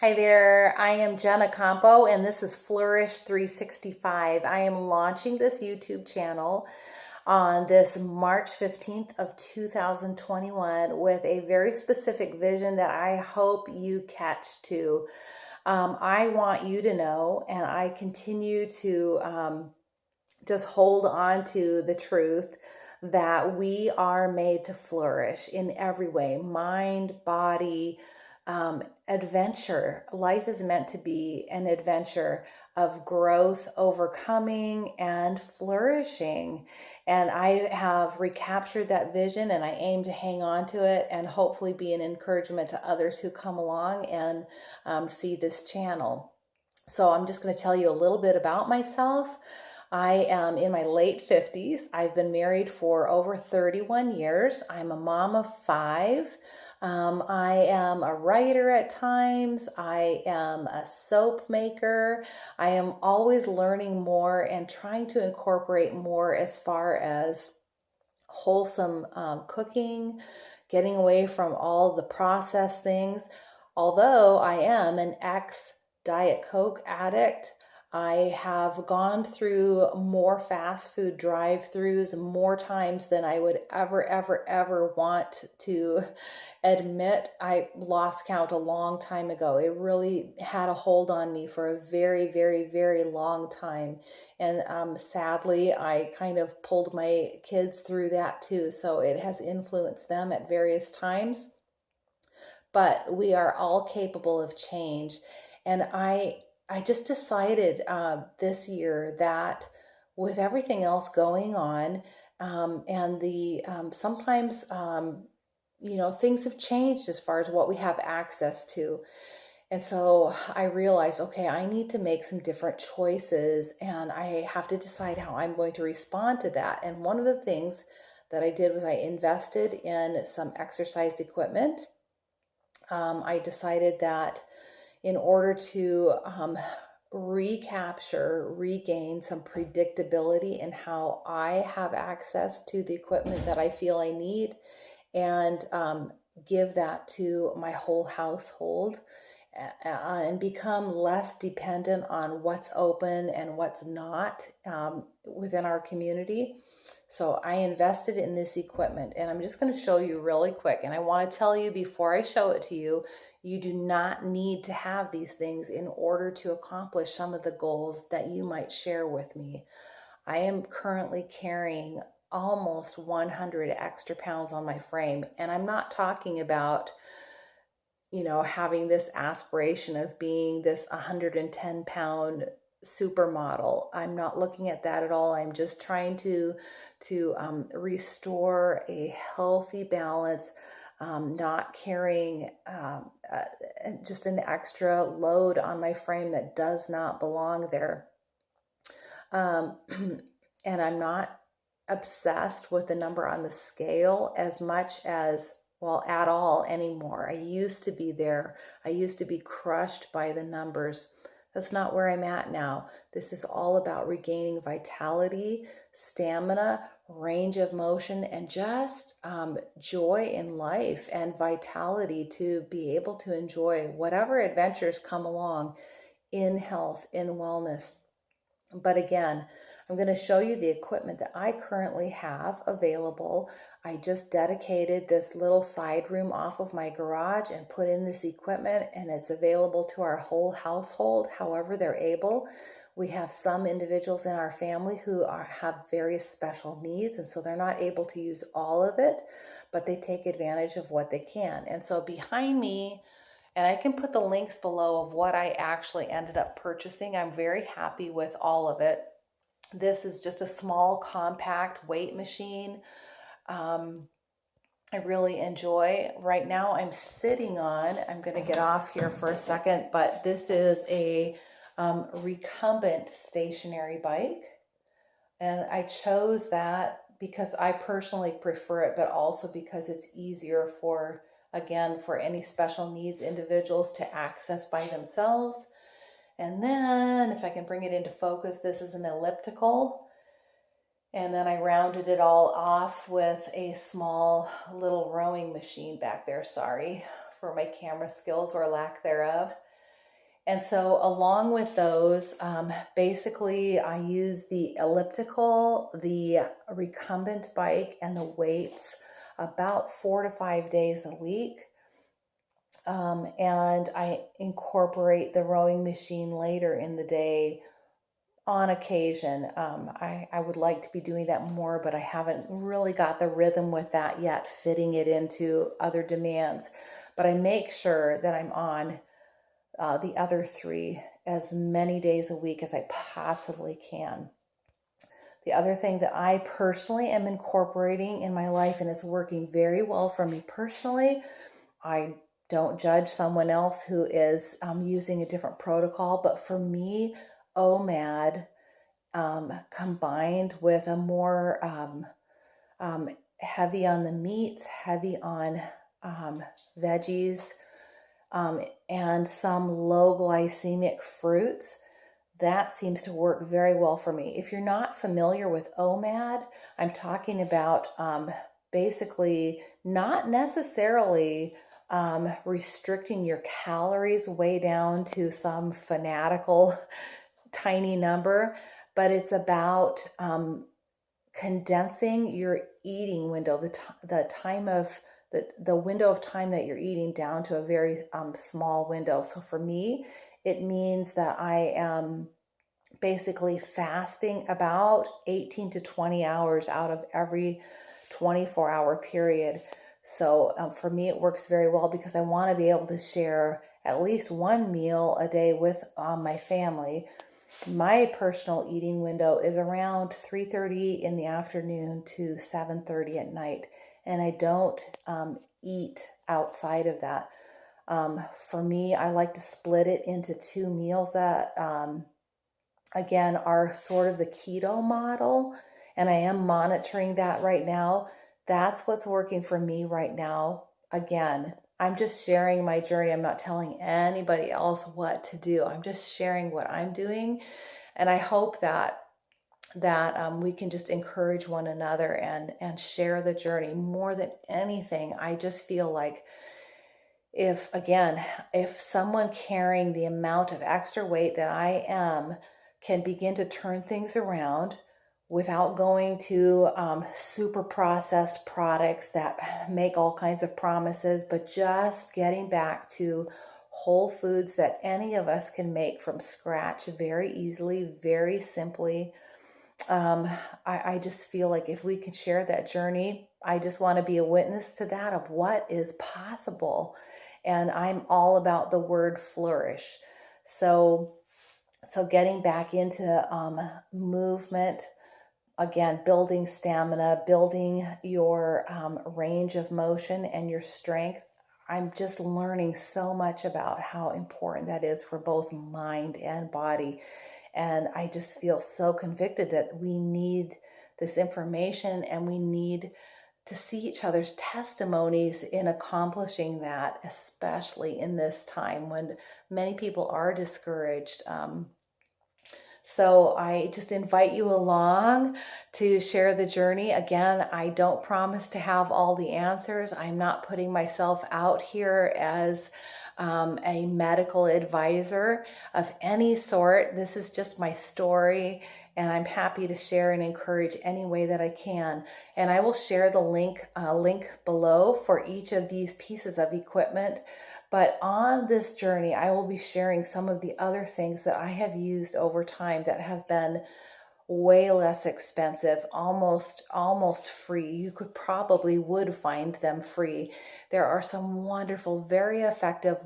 Hi there, I am Jenna Campo and this is Flourish 365. I am launching this YouTube channel on this March 15th of 2021 with a very specific vision that I hope you catch too. I want you to know, and I continue to just hold on to the truth that we are made to flourish in every way, mind, body, adventure. Life is meant to be an adventure of growth, overcoming, and flourishing. And I have recaptured that vision and I aim to hang on to it and hopefully be an encouragement to others who come along and see this channel. So I'm just going to tell you a little bit about myself. I am in my late 50s. I've been married for over 31 years. I'm a mom of five. I am a writer at times. I am a soap maker. I am always learning more and trying to incorporate more as far as wholesome cooking, getting away from all the processed things. Although I am an ex-Diet Coke addict, I have gone through more fast food drive-throughs more times than I would ever want to admit. I lost count a long time ago. It really had a hold on me for a very long time. And sadly, I kind of pulled my kids through that too. So it has influenced them at various times. But we are all capable of change. And I just decided this year that with everything else going on, and the sometimes things have changed as far as what we have access to. And so I realized, okay, I need to make some different choices and I have to decide how I'm going to respond to that. And one of the things that I did was I invested in some exercise equipment. I decided that in order to regain some predictability in how I have access to the equipment that I feel I need, and give that to my whole household, and become less dependent on what's open and what's not within our community. So I invested in this equipment and I'm just going to show you really quick. And I want to tell you before I show it to you, you do not need to have these things in order to accomplish some of the goals that you might share with me. I am currently carrying almost 100 extra pounds on my frame. And I'm not talking about, having this aspiration of being this 110-pound supermodel. I'm not looking at that at all. I'm just trying to restore a healthy balance, not carrying just an extra load on my frame that does not belong there. And I'm not obsessed with the number on the scale as much as, well, at all anymore. I used to be there. I used to be crushed by the numbers. That's not where I'm at now. This is all about regaining vitality, stamina, range of motion, and just joy in life and vitality to be able to enjoy whatever adventures come along in health, in wellness. But again, I'm going to show you the equipment that I currently have available. I just dedicated this little side room off of my garage and put in this equipment, and it's available to our whole household, however they're able. We have some individuals in our family who have various special needs, and so they're not able to use all of it, but they take advantage of what they can. And so behind me, and I can put the links below of what I actually ended up purchasing. I'm very happy with all of it. This is just a small, compact weight machine. I really enjoy. Right now I'm sitting on, I'm going to get off here for a second, but this is a recumbent stationary bike. And I chose that because I personally prefer it, but also because it's easier for any special needs individuals to access by themselves. And then if I can bring it into focus, this is an elliptical. And then I rounded it all off with a small little rowing machine back there. Sorry for my camera skills or lack thereof. And so along with those, basically I use the elliptical, the recumbent bike, and the weights about 4 to 5 days a week. And I incorporate the rowing machine later in the day on occasion. I would like to be doing that more, but I haven't really got the rhythm with that yet, fitting it into other demands. But I make sure that I'm on the other three as many days a week as I possibly can. The other thing that I personally am incorporating in my life and is working very well for me personally, I don't judge someone else who is using a different protocol, but for me, OMAD combined with a more heavy on the meats, heavy on veggies, and some low glycemic fruits, that seems to work very well for me. If you're not familiar with OMAD, I'm talking about basically not necessarily restricting your calories way down to some fanatical tiny number, but it's about condensing your eating window, the time of the window of time that you're eating down to a very small window. So for me, it means that I am basically fasting about 18 to 20 hours out of every 24-hour period. So for me, it works very well because I want to be able to share at least one meal a day with my family. My personal eating window is around 3:30 in the afternoon to 7:30 at night, and I don't eat outside of that. For me, I like to split it into two meals that, again, are sort of the keto model, and I am monitoring that right now. That's what's working for me right now. Again, I'm just sharing my journey. I'm not telling anybody else what to do. I'm just sharing what I'm doing. And I hope that we can just encourage one another and share the journey. More than anything, I just feel like if someone carrying the amount of extra weight that I am can begin to turn things around without going to super processed products that make all kinds of promises, but just getting back to whole foods that any of us can make from scratch very easily, very simply. I just feel like if we can share that journey, I just want to be a witness to that, of what is possible. And I'm all about the word flourish. So getting back into movement, again, building stamina, building your range of motion and your strength. I'm just learning so much about how important that is for both mind and body. And I just feel so convicted that we need this information, and we need to see each other's testimonies in accomplishing that, especially in this time when many people are discouraged. So I just invite you along to share the journey. Again, I don't promise to have all the answers. I'm not putting myself out here as a medical advisor of any sort. This is just my story, and I'm happy to share and encourage any way that I can. And I will share the link below for each of these pieces of equipment. But on this journey, I will be sharing some of the other things that I have used over time that have been way less expensive, almost free. You would find them free. There are some wonderful, very effective,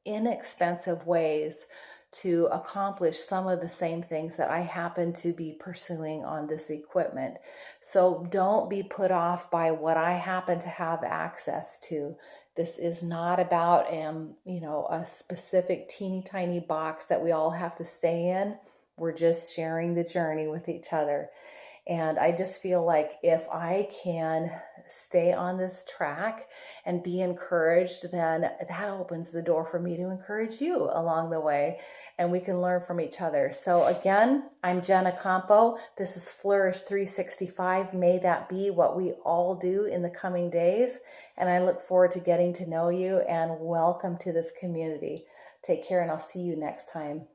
inexpensive ways to accomplish some of the same things that I happen to be pursuing on this equipment. So don't be put off by what I happen to have access to. This is not about a specific teeny tiny box that we all have to stay in. We're just sharing the journey with each other. And I just feel like if I can stay on this track and be encouraged, then that opens the door for me to encourage you along the way, and we can learn from each other. So again, I'm Jenna Campo. This is Flourish 365. May that be what we all do in the coming days. And I look forward to getting to know you, and welcome to this community. Take care, and I'll see you next time.